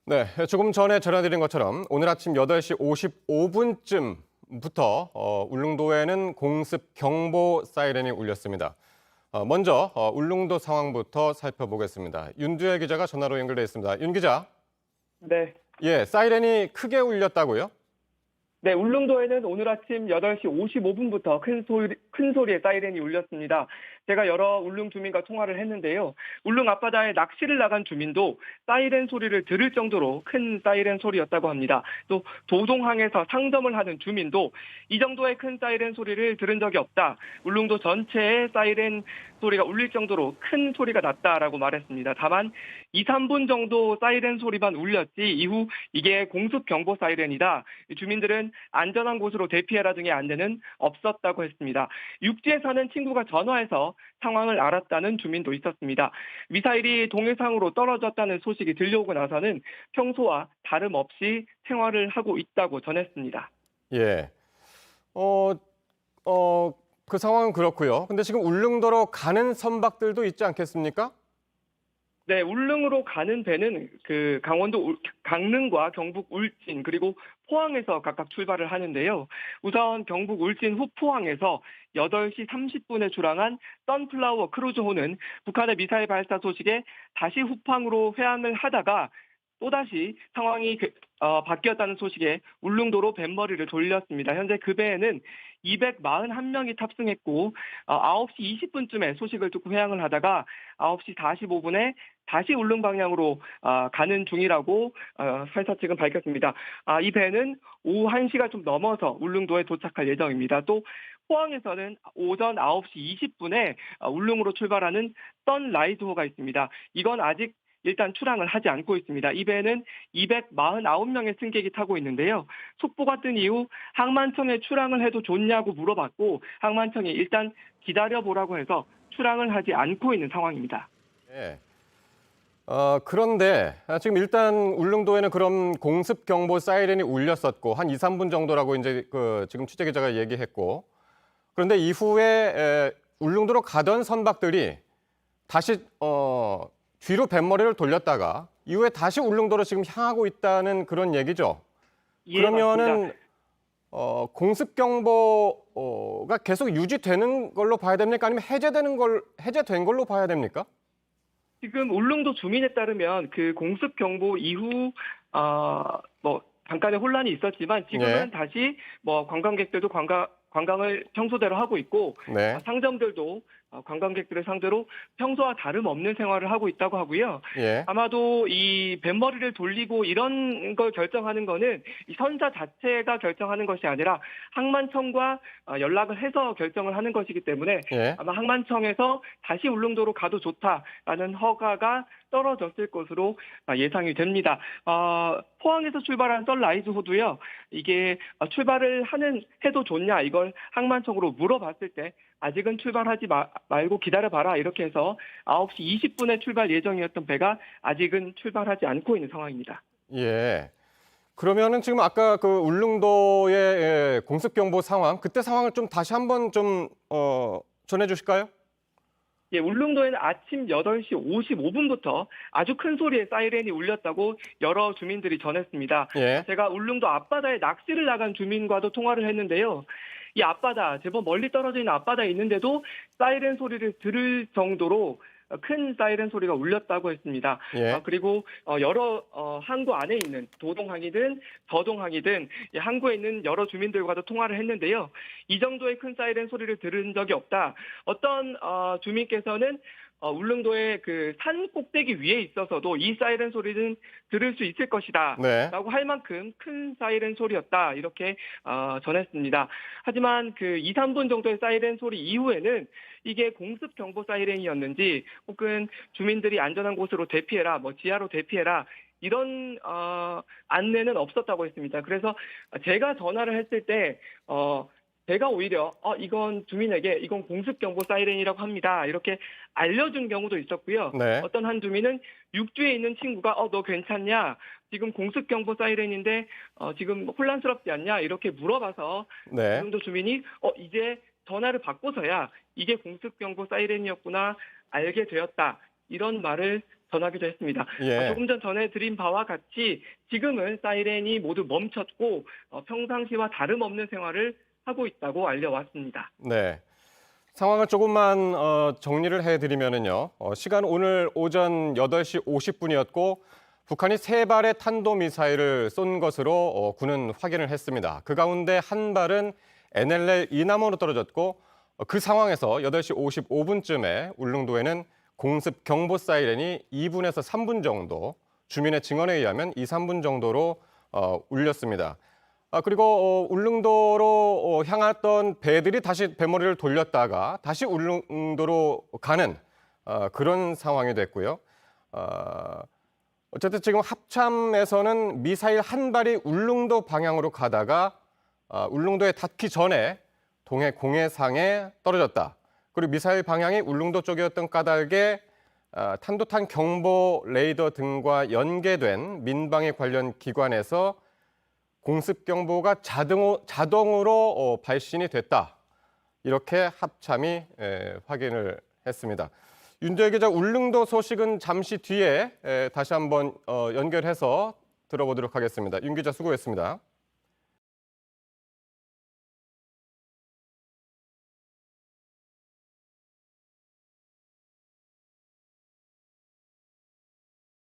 네, 조금 전에 전해드린 것처럼 오늘 아침 8시 55분쯤부터 울릉도에는 공습 경보 사이렌이 울렸습니다. 먼저 울릉도 상황부터 살펴보겠습니다. 윤두혜 기자가 전화로 연결돼 있습니다. 윤 기자, 네. 예, 사이렌이 크게 울렸다고요? 네, 울릉도에는 오늘 아침 8시 55분부터 큰 소리의 사이렌이 울렸습니다. 제가 여러 울릉 주민과 통화를 했는데요. 울릉 앞바다에 낚시를 나간 주민도 사이렌 소리를 들을 정도로 큰 사이렌 소리였다고 합니다. 또 도동항에서 상점을 하는 주민도 이 정도의 큰 사이렌 소리를 들은 적이 없다. 울릉도 전체에 사이렌 소리가 울릴 정도로 큰 소리가 났다라고 말했습니다. 다만 2, 3분 정도 사이렌 소리만 울렸지 이후 이게 공습 경보 사이렌이다. 주민들은 안전한 곳으로 대피해라 등의 안내는 없었다고 했습니다. 육지에 사는 친구가 전화해서 상황을 알았다는 주민도 있었습니다. 미사일이 동해상으로 떨어졌다는 소식이 들려오고 나서는 평소와 다름없이 생활을 하고 있다고 전했습니다. 예, 어, 그 상황은 그렇고요. 근데 지금 울릉도로 가는 선박들도 있지 않겠습니까? 네, 울릉으로 가는 배는 강원도 강릉과 경북 울진 그리고 포항에서 각각 출발을 하는데요. 우선 경북 울진 후포항에서 8시 30분에 출항한 선플라워 크루즈호는 북한의 미사일 발사 소식에 다시 후항으로 회항을 하다가 또다시 상황이 바뀌었다는 소식에 울릉도로 뱃머리를 돌렸습니다. 현재 그 배에는 241명이 탑승했고 9시 20분쯤에 소식을 듣고 회항을 하다가 9시 45분에 다시 울릉 방향으로 가는 중이라고 회사 측은 밝혔습니다. 이 배는 오후 1시가 좀 넘어서 울릉도에 도착할 예정입니다. 또 포항에서는 오전 9시 20분에 울릉으로 출발하는 선라이즈호가 있습니다. 이건 아직 일단 출항을 하지 않고 있습니다. 이 배는 249명의 승객이 타고 있는데요. 속보가 뜬 이후 항만청에 출항을 해도 좋냐고 물어봤고 항만청이 일단 기다려보라고 해서 출항을 하지 않고 있는 상황입니다. 예. 그런데 지금 일단 울릉도에는 그럼 공습 경보 사이렌이 울렸었고 한 2, 3분 정도라고 이제 지금 취재 기자가 얘기했고 그런데 이후에 울릉도로 가던 선박들이 다시 뒤로 뱃머리를 돌렸다가 이후에 다시 울릉도로 지금 향하고 있다는 그런 얘기죠. 예, 그러면은 맞습니다. 공습 경보가 계속 유지되는 걸로 봐야 됩니까? 아니면 해제된 걸로 봐야 됩니까? 지금 울릉도 주민에 따르면 그 공습 경보 이후 잠깐의 혼란이 있었지만 예. 지금은 다시 관광객들도 관광을 평소대로 하고 있고 네. 상점들도 관광객들을 상대로 평소와 다름없는 생활을 하고 있다고 하고요. 예. 아마도 이 뱃머리를 돌리고 이런 걸 결정하는 거는 이 선사 자체가 결정하는 것이 아니라 항만청과 연락을 해서 결정을 하는 것이기 때문에 예. 아마 항만청에서 다시 울릉도로 가도 좋다라는 허가가 떨어졌을 것으로 예상이 됩니다. 포항에서 출발한 선라이즈호도요. 이게 출발을 해도 좋냐 이걸 항만청으로 물어봤을 때 아직은 출발하지 말고 기다려봐라 이렇게 해서 9시 20분에 출발 예정이었던 배가 아직은 출발하지 않고 있는 상황입니다. 예. 그러면은 지금 아까 그 울릉도의 공습 경보 상황, 그때 상황을 좀 다시 한번 좀 전해 주실까요? 예, 울릉도에는 아침 8시 55분부터 아주 큰 소리의 사이렌이 울렸다고 여러 주민들이 전했습니다. 예. 제가 울릉도 앞바다에 낚시를 나간 주민과도 통화를 했는데요. 이 앞바다, 제법 멀리 떨어져 있는 앞바다에 있는데도 사이렌 소리를 들을 정도로 큰 사이렌 소리가 울렸다고 했습니다. 예. 그리고 여러 항구 안에 있는 도동항이든 저동항이든 항구에 있는 여러 주민들과도 통화를 했는데요. 이 정도의 큰 사이렌 소리를 들은 적이 없다. 어떤 주민께서는 울릉도의 그 산 꼭대기 위에 있어서도 이 사이렌 소리는 들을 수 있을 것이다. 네. 라고 할 만큼 큰 사이렌 소리였다. 이렇게 전했습니다. 하지만 그 2, 3분 정도의 사이렌 소리 이후에는 이게 공습 경보 사이렌이었는지 혹은 주민들이 안전한 곳으로 대피해라, 지하로 대피해라 이런 안내는 없었다고 했습니다. 그래서 제가 전화를 했을 때 제가 오히려 이건 주민에게 이건 공습경보 사이렌이라고 합니다. 이렇게 알려준 경우도 있었고요. 네. 어떤 한 주민은 육주에 있는 친구가 너 괜찮냐? 지금 공습경보 사이렌인데 지금 혼란스럽지 않냐? 이렇게 물어봐서 네. 울릉도 주민이 이제 전화를 받고서야 이게 공습경보 사이렌이었구나 알게 되었다. 이런 말을 전하기도 했습니다. 예. 조금 전 전해드린 바와 같이 지금은 사이렌이 모두 멈췄고 평상시와 다름없는 생활을 하고 있다고 알려왔습니다. 네. 상황을 조금만 정리를 해드리면은요. 시간 오늘 오전 8시 50분이었고 북한이 3발의 탄도미사일을 쏜 것으로 군은 확인을 했습니다. 그 가운데 한 발은 NLL 이남으로 떨어졌고 그 상황에서 8시 55분쯤에 울릉도에는 공습 경보 사이렌이 2분에서 3분 정도, 주민의 증언에 의하면 2, 3분 정도로 울렸습니다. 그리고 울릉도로 향했던 배들이 다시 배머리를 돌렸다가 다시 울릉도로 가는 그런 상황이 됐고요. 어쨌든 지금 합참에서는 미사일 한 발이 울릉도 방향으로 가다가 울릉도에 닿기 전에 동해 공해상에 떨어졌다. 그리고 미사일 방향이 울릉도 쪽이었던 까닭에 탄도탄 경보 레이더 등과 연계된 민방위 관련 기관에서 공습 경보가 자동으로 발신이 됐다. 이렇게 합참이 확인을 했습니다. 윤도혜 기자, 울릉도 소식은 잠시 뒤에 다시 한번 연결해서 들어보도록 하겠습니다. 윤 기자 수고했습니다.